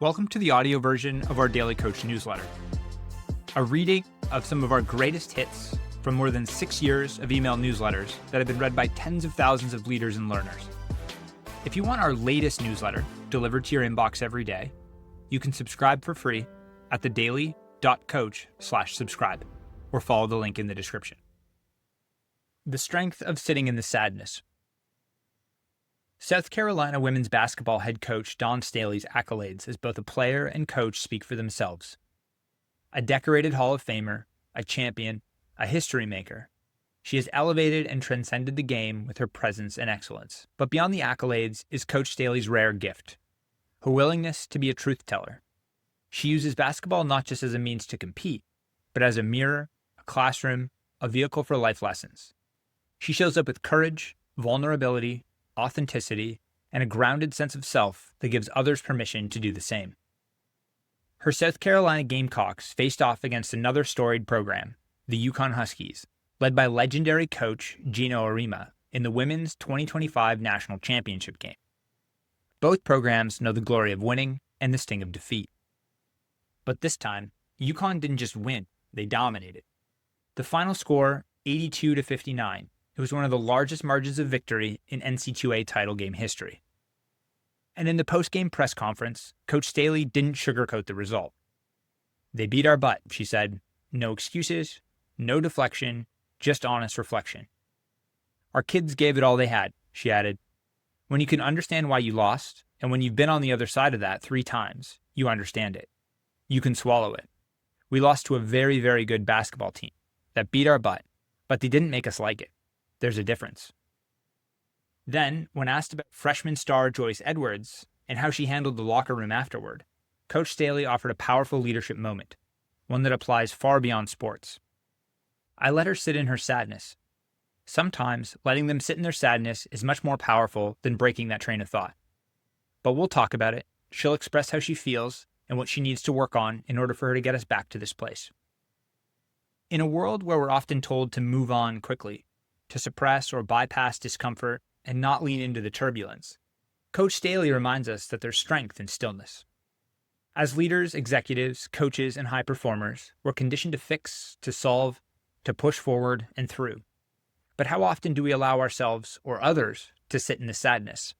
Welcome to the audio version of our Daily Coach newsletter, a reading of some of our greatest hits from more than 6 years of email newsletters that have been read by tens of thousands of leaders and learners. If you want our latest newsletter delivered to your inbox every day, you can subscribe for free at thedaily.coach/subscribe or follow the link in the description. The strength of sitting in the sadness. South Carolina women's basketball head coach Dawn Staley's accolades as both a player and coach speak for themselves. A decorated Hall of Famer, a champion, a history maker, she has elevated and transcended the game with her presence and excellence. But beyond the accolades is Coach Staley's rare gift, her willingness to be a truth teller. She uses basketball not just as a means to compete, but as a mirror, a classroom, a vehicle for life lessons. She shows up with courage, vulnerability, authenticity, and a grounded sense of self that gives others permission to do the same. Her South Carolina Gamecocks faced off against another storied program, the Yukon Huskies, led by legendary coach Gino Arima in the women's 2025 national championship game. Both programs know the glory of winning and the sting of defeat. But this time, Yukon didn't just win, they dominated. The final score, 82-59, it was one of the largest margins of victory in NCAA title game history. And in the post-game press conference, Coach Staley didn't sugarcoat the result. "They beat our butt," she said. "No excuses, no deflection, just honest reflection. Our kids gave it all they had," she added. "When you can understand why you lost, and when you've been on the other side of that 3 times, you understand it. You can swallow it. We lost to a very, very good basketball team that beat our butt, but they didn't make us like it. There's a difference." Then, when asked about freshman star Joyce Edwards and how she handled the locker room afterward, Coach Staley offered a powerful leadership moment, one that applies far beyond sports. "I let her sit in her sadness. Sometimes, letting them sit in their sadness is much more powerful than breaking that train of thought. But we'll talk about it. She'll express how she feels and what she needs to work on in order for her to get us back to this place." In a world where we're often told to move on quickly, to suppress or bypass discomfort and not lean into the turbulence, Coach Staley reminds us that there's strength in stillness. As leaders, executives, coaches, and high performers, we're conditioned to fix, to solve, to push forward and through. But how often do we allow ourselves or others to sit in the sadness,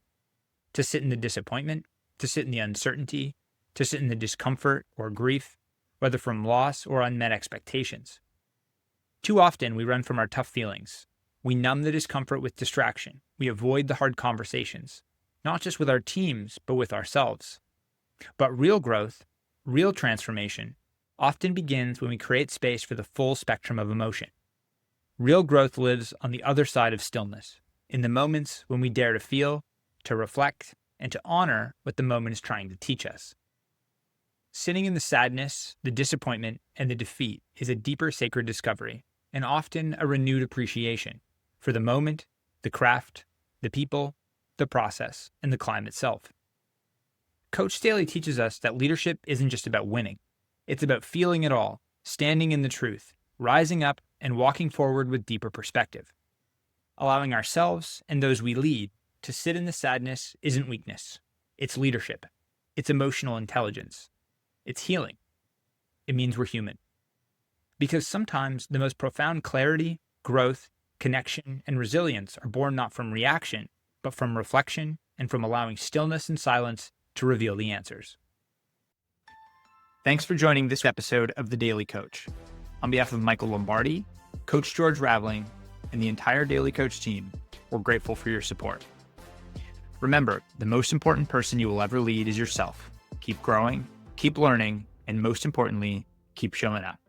to sit in the disappointment, to sit in the uncertainty, to sit in the discomfort or grief, whether from loss or unmet expectations? Too often we run from our tough feelings. We numb the discomfort with distraction. We avoid the hard conversations, not just with our teams, but with ourselves. But real growth, real transformation, often begins when we create space for the full spectrum of emotion. Real growth lives on the other side of stillness, in the moments when we dare to feel, to reflect, and to honor what the moment is trying to teach us. Sitting in the sadness, the disappointment, and the defeat is a deeper sacred discovery, and often a renewed appreciation for the moment, the craft, the people, the process, and the climb itself. Coach Staley teaches us that leadership isn't just about winning. It's about feeling it all, standing in the truth, rising up, and walking forward with deeper perspective. Allowing ourselves and those we lead to sit in the sadness isn't weakness. It's leadership. It's emotional intelligence. It's healing. It means we're human. Because sometimes the most profound clarity, growth, connection, and resilience are born not from reaction, but from reflection and from allowing stillness and silence to reveal the answers. Thanks for joining this episode of The Daily Coach. On behalf of Michael Lombardi, Coach George Raveling, and the entire Daily Coach team, we're grateful for your support. Remember, the most important person you will ever lead is yourself. Keep growing, keep learning, and most importantly, keep showing up.